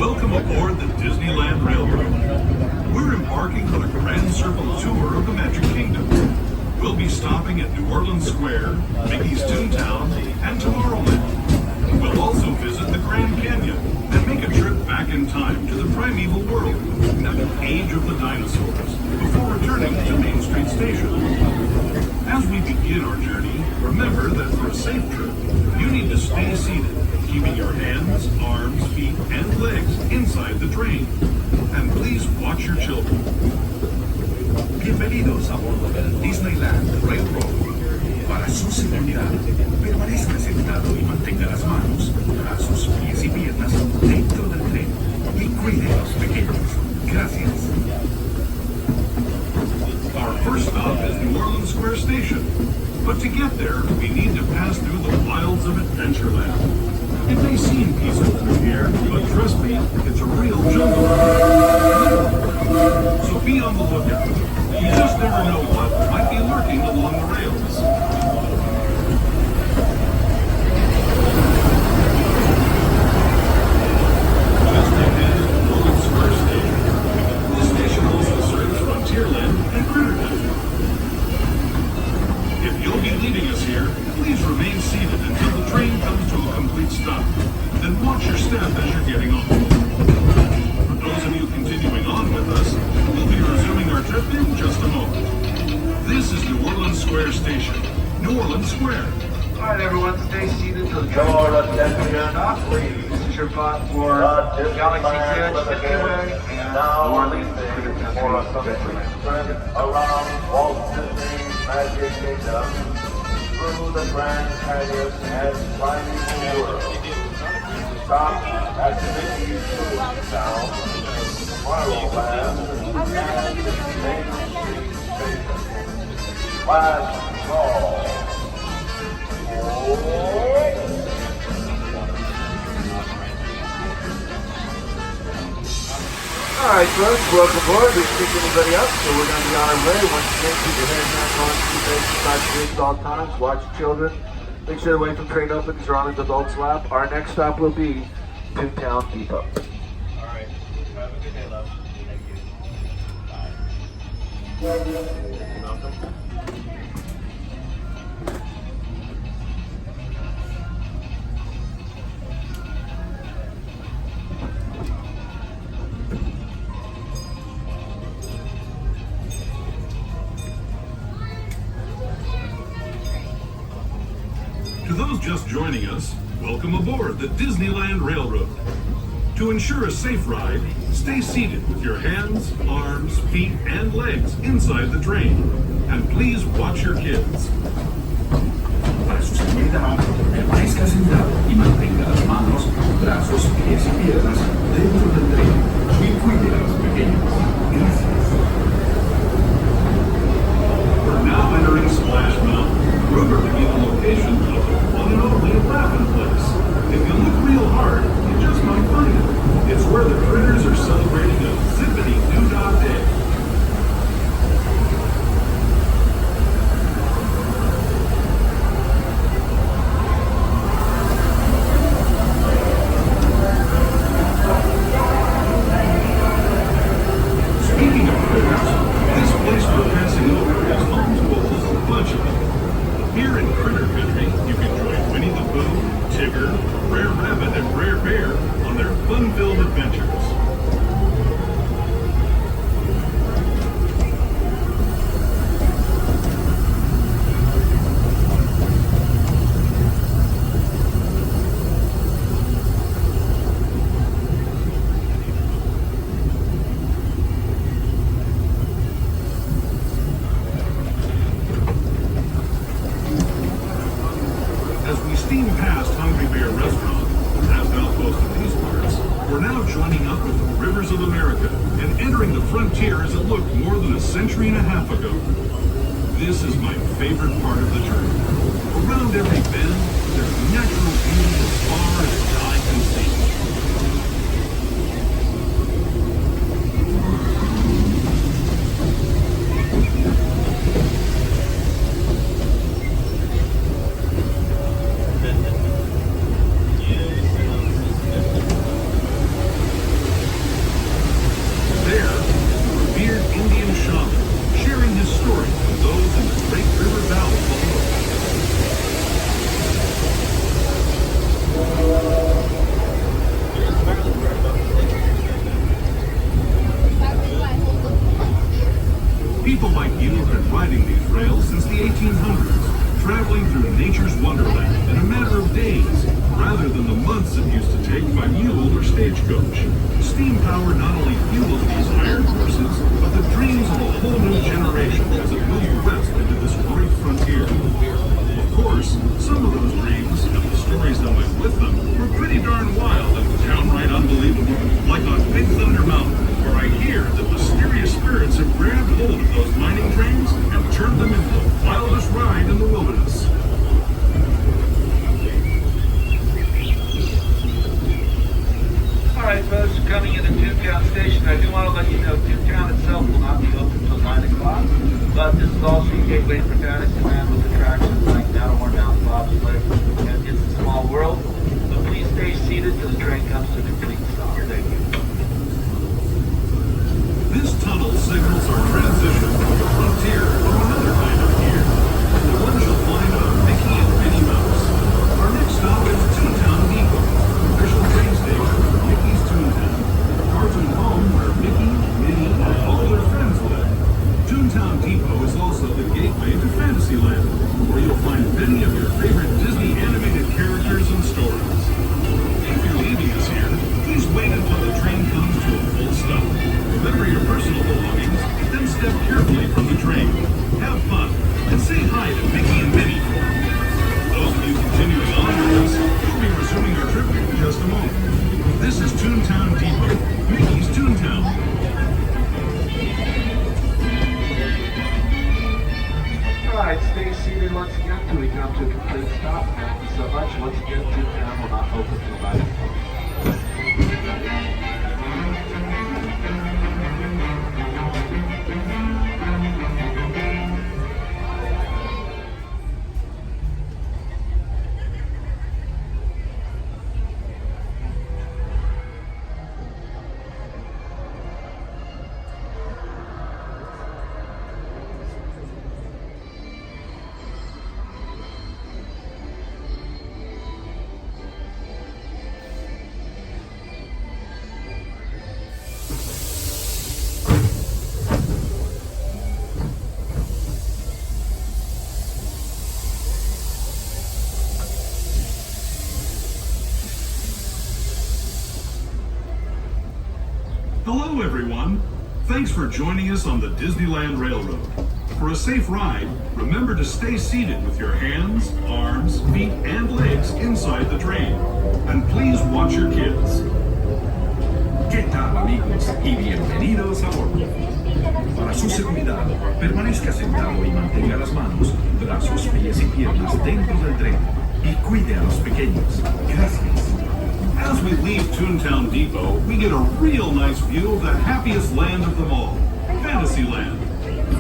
Welcome aboard the Disneyland Railroad. We're embarking on a grand circle tour of the Magic Kingdom. We'll be stopping at New Orleans Square, Mickey's Toontown, and Tomorrowland. We'll also visit the Grand Canyon and make a trip back in time to the Primeval world and the age of the dinosaurs before returning to Main Street Station. As we begin our journey, remember that for a safe trip, you need to stay seated, keeping your hands, arms, feet, and legs inside the train. And please watch your children. Bienvenidos a bordo del Disneyland Railroad. Para su seguridad, permanezca sentado y mantenga las manos, brazos, pies y piernas dentro del tren y cuide a los pequeños. Gracias. Our first stop is New Orleans Square Station. But to get there, we need to pass through the wilds of Adventureland. It may seem peaceful through here, but trust me, it's a real jungle. So be on the lookout. You just never know what might be lurking along the rails. Just ahead is New Orleans Square Station. This station also serves Frontierland and Primeval. If you'll be leaving us here, please remain seated until the train comes to a complete stop. Then watch your step as you're getting off. For those of you continuing on with us, we'll be resuming our trip in just a moment. This is New Orleans Square Station. New Orleans Square. All right, everyone, stay seated to the Your attention, please. This is your bus for Galaxy Edge, Disneyland, and New Orleans For a complete trip around Walt Disney's Magic Kingdom, through the Grand Canyon and Primeval world. Stop at Mickey's Toontown, Tomorrowland, and Main Street Station. Last call. Alright folks, welcome aboard. We've picked anybody up, so we're going to be on our way. Once again, keep your heads down, on keep your at all times. Watch your children. Make sure to wait for train opens or on the adult's lap. Our next stop will be Toontown Depot. Alright, have a good day, love. Thank you. Bye. You're welcome. To those just joining us, welcome aboard the Disneyland Railroad. To ensure a safe ride, stay seated with your hands, arms, feet, and legs inside the train. And please watch your kids. Para su seguridad, permanezca sentado y mantenga las manos, brazos, pies y piernas dentro del tren y cuide a los pequeños. Gracias. We're now entering Splash Mountain, rumored to be the location of the one and only Laughing Place. If you look real hard, you just might find it. It's where the critters are celebrating a zippity-doo-dah day. Speaking of critters, this place we're passing over is home to a whole bunch of them. Here in Critter Country, you can join Winnie the Pooh, Tigger, Brer Rabbit, and Brer Bear on their fun-filled adventures. As we steam past Hungry Bear Restaurant, as an outpost of these parts, we're now joining up with the Rivers of America and entering the frontier as it looked more than a century and a half ago. This is my favorite part of the journey. Around every bend, there's natural beauty as far as the eye can see. riding these rails since the 1800s, traveling through nature's wonderland in a matter of days, rather than the months it used to take by mule or stagecoach. Steam power not only fuels these iron horses, but the dreams of a whole new generation as it moves west into this great frontier. Of course, some of those dreams and the stories that went with them were pretty darn wild and downright unbelievable. Like on Big Thunder Mountain, where I hear that mysterious spirits have grabbed hold of those mining trains and turned them into the wildest ride in the wilderness. Alright folks, coming into Toontown Station, I do want to let you know Toontown itself will not be open until 9 o'clock, but this is also a gateway for Fantasyland with attractions like Matterhorn Mountain Bobsled and It's a Small World, but please stay seated till the train comes to a complete stop. Thank you. This tunnel signals our transition from the frontier to another kind of gear, the one you'll find on Mickey and Minnie Mouse. Our next stop is Toontown Depot, official train station for Mickey's Toontown, a cartoon home where Mickey, Minnie, and all their friends live. Toontown Depot is also the gateway to Fantasyland, where you'll find many of your favorite Disney animated characters and stories. If you're leaving us here, please wait until the train comes to a full stop. Remember your personal belongings, then step carefully from the train. Have fun, and say hi to Mickey and Minnie for me. Those of you continuing on with us, we'll be resuming our trip in just a moment. This is Toontown Depot, Mickey's Toontown. Alright, stay seated once again till we come to a complete stop. Thank you so much. Once again, Toontown will not open till 9 o'clock. Hello, everyone. Thanks for joining us on the Disneyland Railroad. For a safe ride, remember to stay seated with your hands, arms, feet, and legs inside the train. And please watch your kids. ¿Qué tal, amigos? Y bienvenidos a bordo. Para su seguridad, permanezca sentado y mantenga las manos, brazos, pies y piernas dentro del tren. Y cuide a los pequeños. Gracias. As we leave Toontown Depot, we get a real nice view of the happiest land of them all, Fantasyland.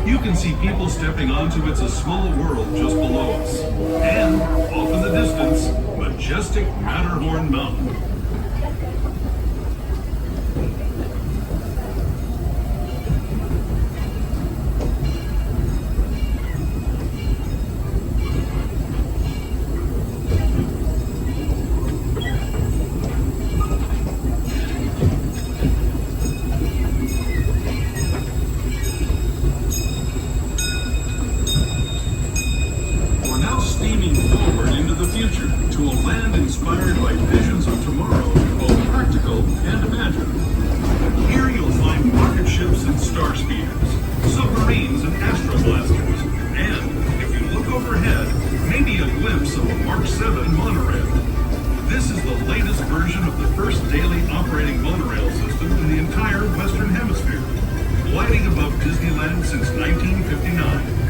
You can see people stepping onto It's a Small World just below us. And, off in the distance, majestic Matterhorn Mountain. Steaming forward into the future to a land inspired by visions of tomorrow, both practical and imagined. Here you'll find rocket ships and star speeders, submarines and astroblasters, and, if you look overhead, maybe a glimpse of a Mark 7 monorail. This is the latest version of the first daily operating monorail system in the entire Western Hemisphere, gliding above Disneyland since 1959.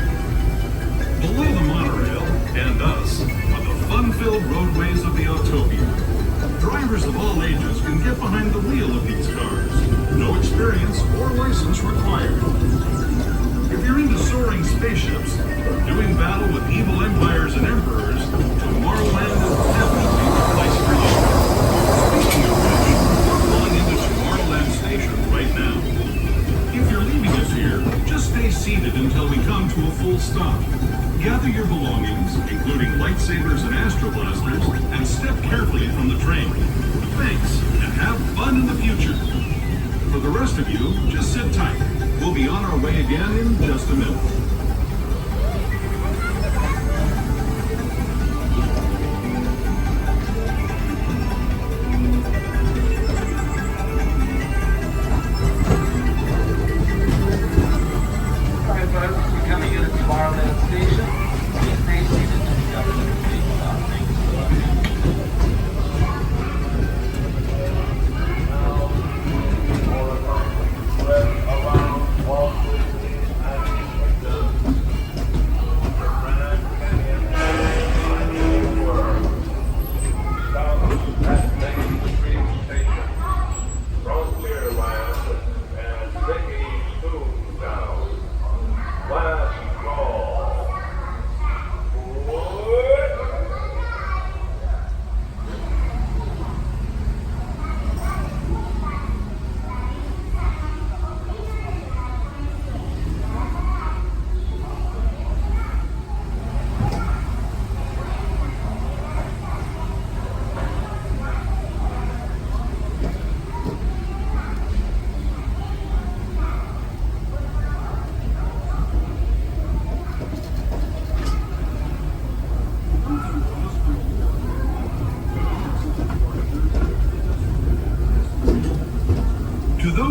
Below the monorail, and us, are the fun-filled roadways of the Autopia. Drivers of all ages can get behind the wheel of these cars. No experience or license required. If you're into soaring spaceships or doing battle with evil empires and emperors, Tomorrowland is definitely the place for you. Speaking of which, we're pulling into Tomorrowland Station right now. If you're leaving us here, just stay seated until we come to a full stop. Gather your belongings, including lightsabers and astroblasters, and step carefully from the train. Thanks, and have fun in the future. For the rest of you, just sit tight. We'll be on our way again in just a minute.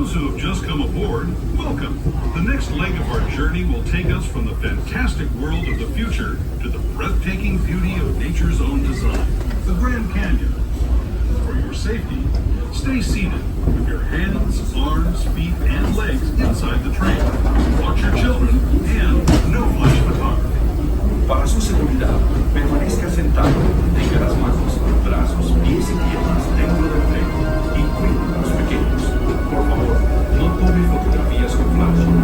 those who have just come aboard, welcome. The next leg of our journey will take us from the fantastic world of the future to the breathtaking beauty of nature's own design, the Grand Canyon. For your safety, stay seated with your hands, arms, feet, and legs inside the train. Watch your children and no flash photography. Para su seguridad, permanezca sentado, tenga las manos, brazos, pies y piernas dentro del tren y cuide a los pequeños. Por favor, no tome fotografías con flash.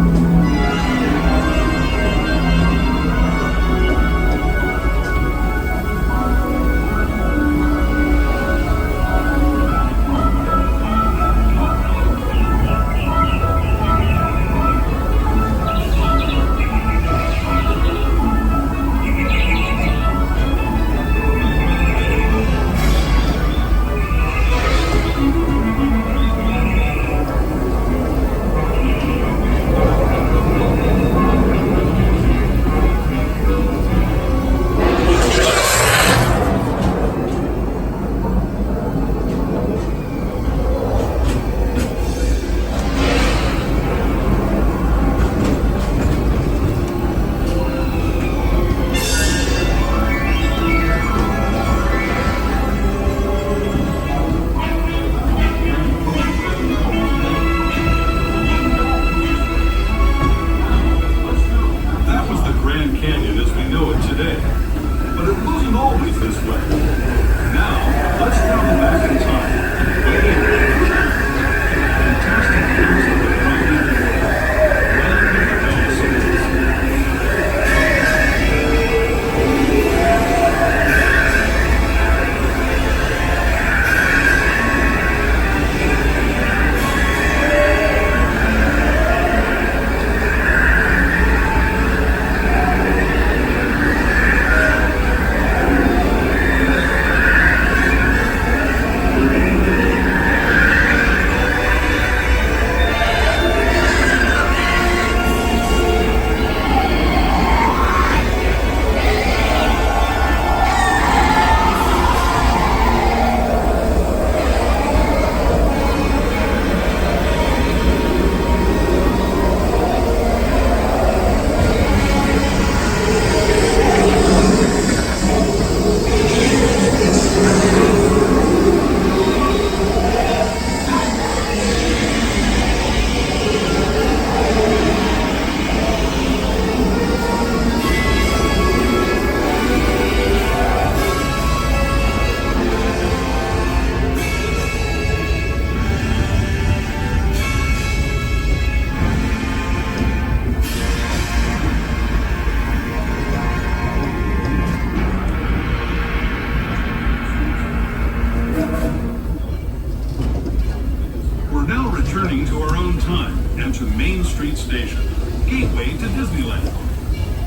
returning to our own time and to Main Street Station, gateway to Disneyland.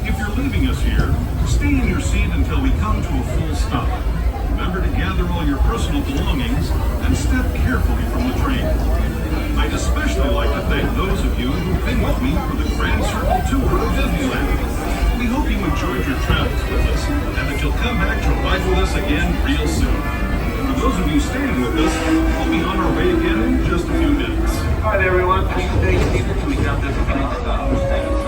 If you're leaving us here, stay in your seat until we come to a full stop. Remember to gather all your personal belongings and step carefully from the train. I'd especially like to thank those of you who've been with me for the Grand Circle Tour of Disneyland. We hope you enjoyed your travels with us and that you'll come back to ride with us again real soon. For those of you staying with us, we'll be on our way again in just a few minutes. All right, everyone, please stay seated so we can have this meeting.